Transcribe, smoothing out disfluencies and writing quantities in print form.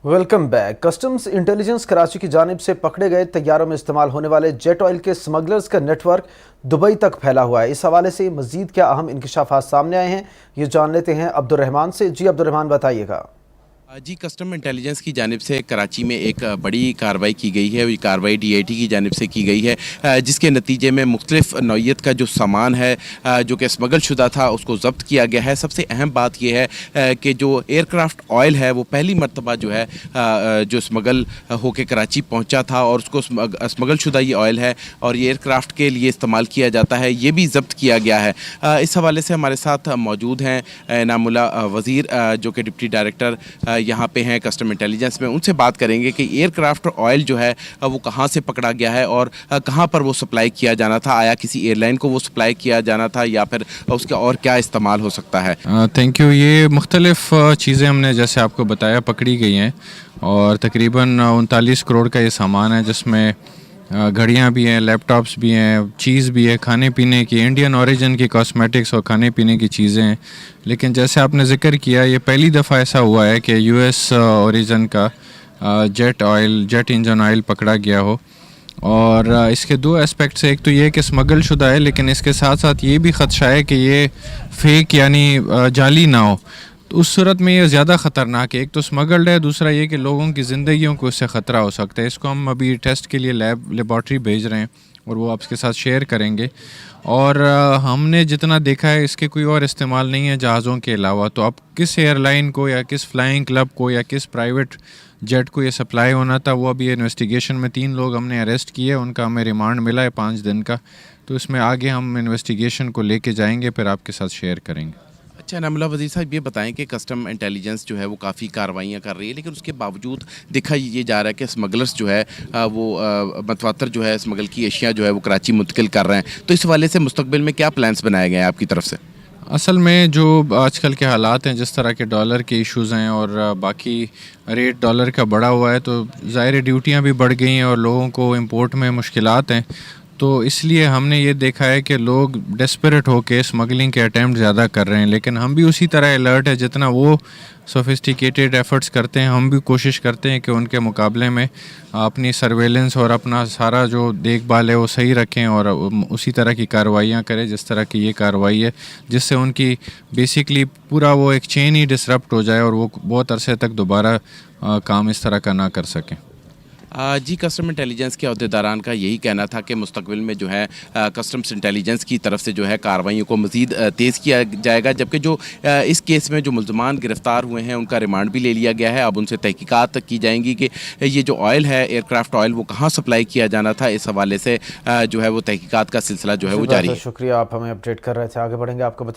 Welcome back. Customs intelligence Karachi की जानिब से पकड़े गए तैयारों में इस्तेमाल होने वाले जेट ऑयल के स्मगलर्स का नेटवर्क दुबई तक फैला हुआ है। इस हवाले से मजीद क्या अहम इंकशाफात सामने आए हैं, ये जान लेते हैं अब्दुर्रहमान से। जी अब्दुर्रहमान, बताइएगा। जी, कस्टम इंटेलिजेंस की जानिब से कराची में एक बड़ी कार्रवाई की गई है। ये कार्रवाई DIT की जानिब से की गई है, जिसके नतीजे में मुख्तलिफ नौइयत का जो सामान है जो कि स्मगल शुदा था उसको ज़ब्त किया गया है। सबसे अहम बात यह है कि जो एयरक्राफ्ट ऑयल है वो पहली मरतबा जो है जो स्मगल होकर कराची पहुंचा था और उसको स्मगल शुदा ये ऑयल है और ये एयरक्राफ्ट के लिए इस्तेमाल किया जाता है, ये भी ज़ब्त किया गया है। इस हवाले से हमारे साथ मौजूद हैं इनामुल्लाह वज़ीर जो कि डिप्टी डायरेक्टर यहाँ पे हैं कस्टम इंटेलिजेंस में। उनसे बात करेंगे कि एयरक्राफ्ट ऑयल जो है वो कहाँ से पकड़ा गया है और कहाँ पर वो सप्लाई किया जाना था। आया किसी एयरलाइन को वो सप्लाई किया जाना था या फिर उसका और क्या इस्तेमाल हो सकता है? Thank you. ये मुख्तलिफ चीज़ें हमने जैसे आपको बताया पकड़ी गई हैं और तकरीबन 39 करोड़ का ये सामान है, जिसमें घड़ियाँ भी हैं, लैपटॉप्स भी हैं, चीज़ भी है, खाने पीने की इंडियन ओरिजिन की कॉस्मेटिक्स और खाने पीने की चीज़ें हैं। लेकिन जैसे आपने ज़िक्र किया, ये पहली दफ़ा ऐसा हुआ है कि US ओरिजिन का जेट इंजन ऑयल पकड़ा गया हो। और इसके दो एस्पेक्ट्स है, एक तो ये कि स्मगल शुदा है, लेकिन इसके साथ साथ ये भी ख़दशा है कि ये फेक यानी जाली ना हो। तो उस सूरत में ये ज़्यादा ख़तरनाक है। एक तो स्मगल्ड है, दूसरा ये कि लोगों की ज़िंदगियों को इससे ख़तरा हो सकता है। इसको हम अभी टेस्ट के लिए लेबॉर्ट्री भेज रहे हैं और वो आपके साथ शेयर करेंगे। और हमने जितना देखा है इसके कोई और इस्तेमाल नहीं है जहाज़ों के अलावा। तो अब किस एयरलाइन को या किस फ्लाइंग क्लब को या किस प्राइवेट जेट को ये सप्लाई होना था, वो अभी इन्वेस्टिगेशन में 3 लोग हमने अरेस्ट किए, उनका हमें रिमांड मिला है 5 दिन का। तो इसमें आगे हम इन्वेस्टिगेशन को लेके जाएंगे, फिर आपके साथ शेयर करेंगे। अच्छा इनामुल्लाह वज़ीर साहब, ये बताएं कि कस्टम इंटेलिजेंस जो है वो काफ़ी कार्रवाइयाँ कर रही है, लेकिन उसके बावजूद देखा ये जा रहा है कि स्मगलर्स जो है वो मतवातर जो है स्मगल की अशिया जो है वो कराची मुंतकिल कर रहे हैं। तो इस हवाले से मुस्तकबिल में क्या प्लान्स बनाए गए हैं आपकी तरफ से? असल में जो आजकल के हालात हैं, जिस तरह के डॉलर के इश्यूज़ हैं और बाकी रेट डॉलर का बढ़ा हुआ है, तो ज़ाहिर ड्यूटियाँ भी बढ़ गई हैं और लोगों को इंपोर्ट में मुश्किलात हैं। तो इसलिए हमने ये देखा है कि लोग डेस्परेट होकर स्मगलिंग के अटैम्प्ट ज़्यादा कर रहे हैं, लेकिन हम भी उसी तरह अलर्ट है जितना वो सोफिस्टिकेटेड एफ़र्ट्स करते हैं। हम भी कोशिश करते हैं कि उनके मुकाबले में अपनी सर्वेलेंस और अपना सारा जो देखभाल है वो सही रखें और उसी तरह की कार्रवाइयाँ करें जिस तरह की ये कार्रवाई है, जिससे उनकी बेसिकली पूरा वो एक चेन ही डिसरप्ट हो जाए और वो बहुत अरसे तक दोबारा काम इस तरह का ना कर सकें। जी, कस्टम इंटेलिजेंस के अहदेदारान का यही कहना था कि मुस्तकबिल में जो है कस्टम्स इंटेलिजेंस की तरफ से जो है कार्रवाइयों को मज़ीद तेज़ किया जाएगा, जबकि जो इस केस में जो मुल्ज़मान गिरफ़्तार हुए हैं उनका रिमांड भी ले लिया गया है। अब उनसे तहकीकात की जाएंगी कि ये जो ऑयल है एयरक्राफ्ट ऑयल वो कहाँ सप्लाई किया जाना था। इस हवाले से जो है वो तहकीकात का सिलसिला जो है वो जारी है। शुक्रिया, आप हमें अपडेट कर रहे थे। आगे बढ़ेंगे, आपको